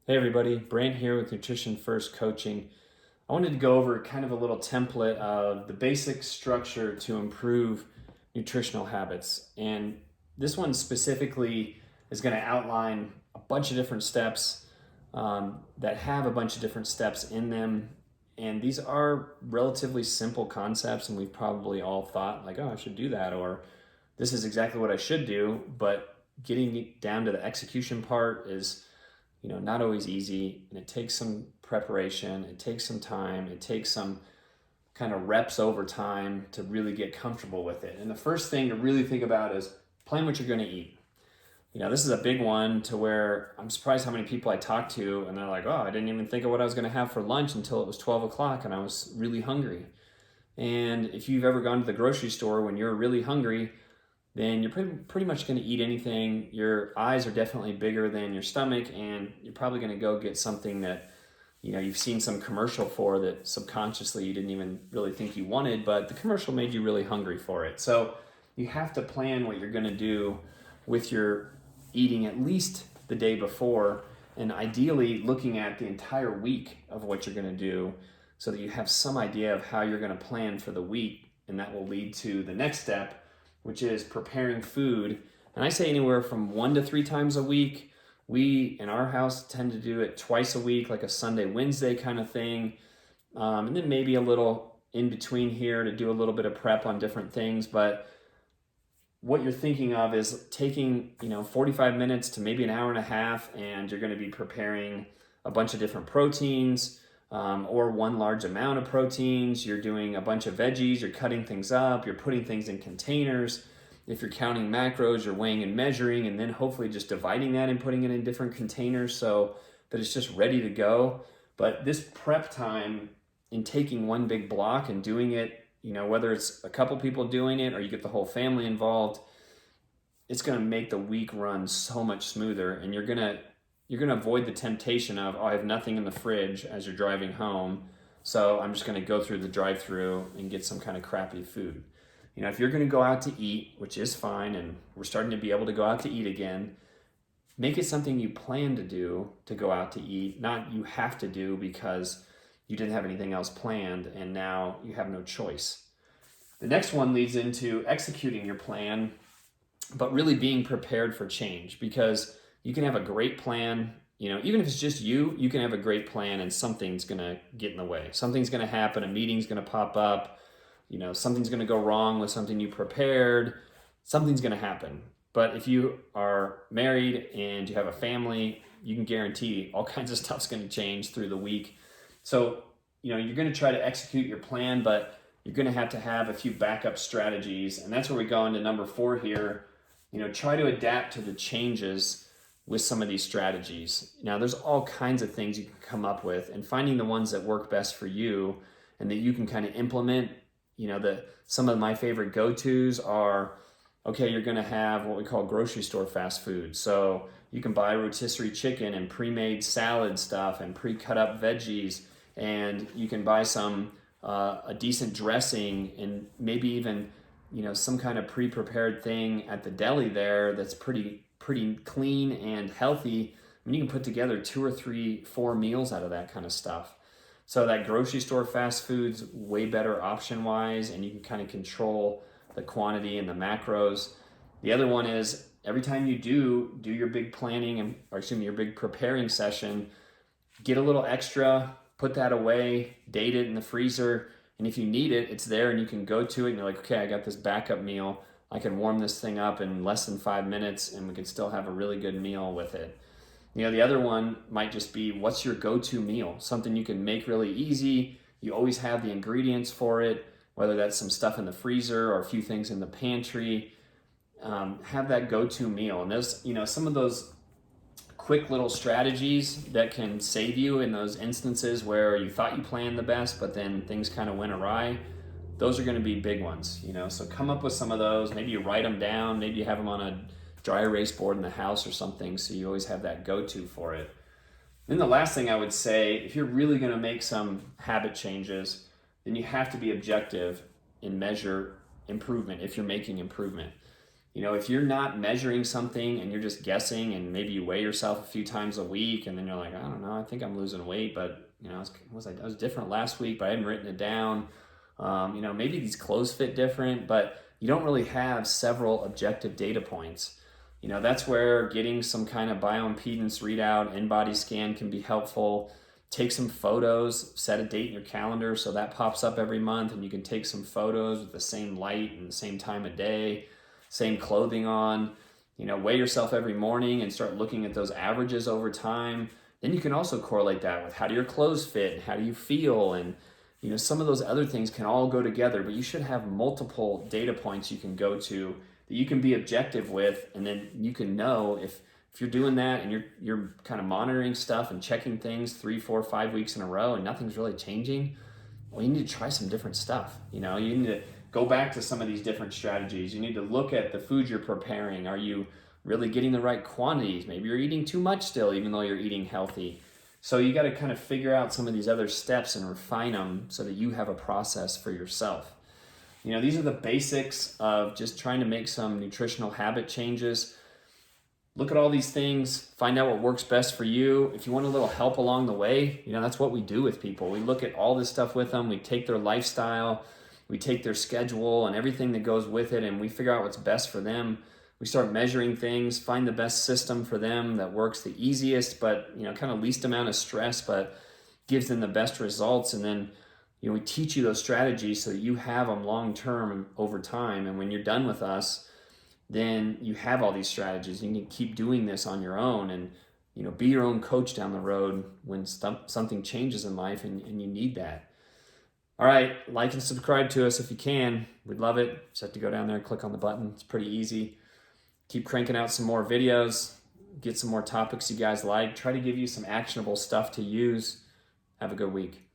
Hey everybody, Brant here with Nutrition First Coaching. I wanted to go over kind of a little template of the basic structure to improve nutritional habits. And this one specifically is going to outline a bunch of different steps that have a bunch of different steps in them. And these are relatively simple concepts, and we've probably all thought like, oh, I should do that, or this is exactly what I should do. But getting it down to the execution part is not always easy, and it takes some preparation, it takes some time, it takes some kind of reps over time to really get comfortable with it. And the first thing to really think about is plan what you're going to eat. This is a big one to where I'm surprised how many people I talk to and they're like, oh, I didn't even think of what I was going to have for lunch until it was 12 o'clock and I was really hungry. And if you've ever gone to the grocery store when you're really hungry, then you're pretty much going to eat anything. Your eyes are definitely bigger than your stomach, and you're probably going to go get something that you've seen some commercial for that subconsciously you didn't even really think you wanted, but the commercial made you really hungry for it. So you have to plan what you're going to do with your eating at least the day before, and ideally looking at the entire week of what you're going to do so that you have some idea of how you're going to plan for the week, and that will lead to the next step, which is preparing food. And I say anywhere from 1 to 3 times a week. We, in our house, tend to do it twice a week, like a Sunday, Wednesday kind of thing. And then maybe a little in between here to do a little bit of prep on different things. But what you're thinking of is taking, 45 minutes to maybe an hour and a half, and you're going to be preparing a bunch of different proteins, or one large amount of proteins. You're doing a bunch of veggies, you're cutting things up, you're putting things in containers. If you're counting macros, you're weighing and measuring, and then hopefully just dividing that and putting it in different containers so that it's just ready to go. But this prep time in taking one big block and doing it, whether it's a couple people doing it or you get the whole family involved, it's going to make the week run so much smoother, and you're going to avoid the temptation of, oh, I have nothing in the fridge as you're driving home, so I'm just going to go through the drive-through and get some kind of crappy food. If you're going to go out to eat, which is fine, and we're starting to be able to go out to eat again, make it something you plan to do to go out to eat, not you have to do because you didn't have anything else planned and now you have no choice. The next one leads into executing your plan, but really being prepared for change, because you can have a great plan, even if it's just you can have a great plan and something's going to get in the way. Something's going to happen, a meeting's going to pop up, something's going to go wrong with something you prepared, something's going to happen. But if you are married and you have a family, you can guarantee all kinds of stuff's going to change through the week. So, you're going to try to execute your plan, but you're going to have a few backup strategies. And that's where we go into number 4 here. Try to adapt to the changes with some of these strategies. Now, there's all kinds of things you can come up with, and finding the ones that work best for you and that you can kind of implement. Some of my favorite go-tos are, okay, you're going to have what we call grocery store fast food. So you can buy rotisserie chicken and pre-made salad stuff and pre-cut up veggies, and you can buy some a decent dressing and maybe even some kind of pre-prepared thing at the deli there that's pretty clean and healthy. You can put together 2 or 3, 4 meals out of that kind of stuff. So that grocery store fast food's way better option-wise, and you can kind of control the quantity and the macros. The other one is every time you do your big planning your big preparing session, get a little extra, put that away, date it in the freezer, and if you need it, it's there and you can go to it and you're like, okay, I got this backup meal. I can warm this thing up in less than 5 minutes and we can still have a really good meal with it. The other one might just be, what's your go-to meal? Something you can make really easy. You always have the ingredients for it, whether that's some stuff in the freezer or a few things in the pantry. Have that go-to meal. And there's, some of those quick little strategies that can save you in those instances where you thought you planned the best, but then things kind of went awry. Those are going to be big ones, So come up with some of those. Maybe you write them down. Maybe you have them on a dry erase board in the house or something, so you always have that go-to for it. Then the last thing I would say, if you're really going to make some habit changes, then you have to be objective and measure improvement if you're making improvement. If you're not measuring something and you're just guessing, and maybe you weigh yourself a few times a week and then you're like, I don't know, I think I'm losing weight, but I was different last week, but I hadn't written it down. Maybe these clothes fit different, but you don't really have several objective data points. That's where getting some kind of bioimpedance readout, in-body scan can be helpful. Take some photos, set a date in your calendar so that pops up every month, and you can take some photos with the same light and the same time of day, same clothing on. Weigh yourself every morning and start looking at those averages over time. Then you can also correlate that with how do your clothes fit and how do you feel, and some of those other things can all go together, but you should have multiple data points you can go to that you can be objective with, and then you can know if you're doing that and you're kind of monitoring stuff and checking things 3, 4, 5 weeks in a row and nothing's really changing. Well, you need to try some different stuff. You need to go back to some of these different strategies. You need to look at the food you're preparing. Are you really getting the right quantities? Maybe you're eating too much still, even though you're eating healthy. So you got to kind of figure out some of these other steps and refine them so that you have a process for yourself. These are the basics of just trying to make some nutritional habit changes. Look at all these things, find out what works best for you. If you want a little help along the way, that's what we do with people. We look at all this stuff with them. We take their lifestyle, we take their schedule and everything that goes with it, and we figure out what's best for them. We start measuring things, find the best system for them that works the easiest, but kind of least amount of stress, but gives them the best results. And then we teach you those strategies so that you have them long term over time. And when you're done with us, then you have all these strategies. You can keep doing this on your own and be your own coach down the road when something changes in life and you need that. All right, like and subscribe to us if you can. We'd love it. Just have to go down there and click on the button. It's pretty easy. Keep cranking out some more videos. Get some more topics you guys like. Try to give you some actionable stuff to use. Have a good week.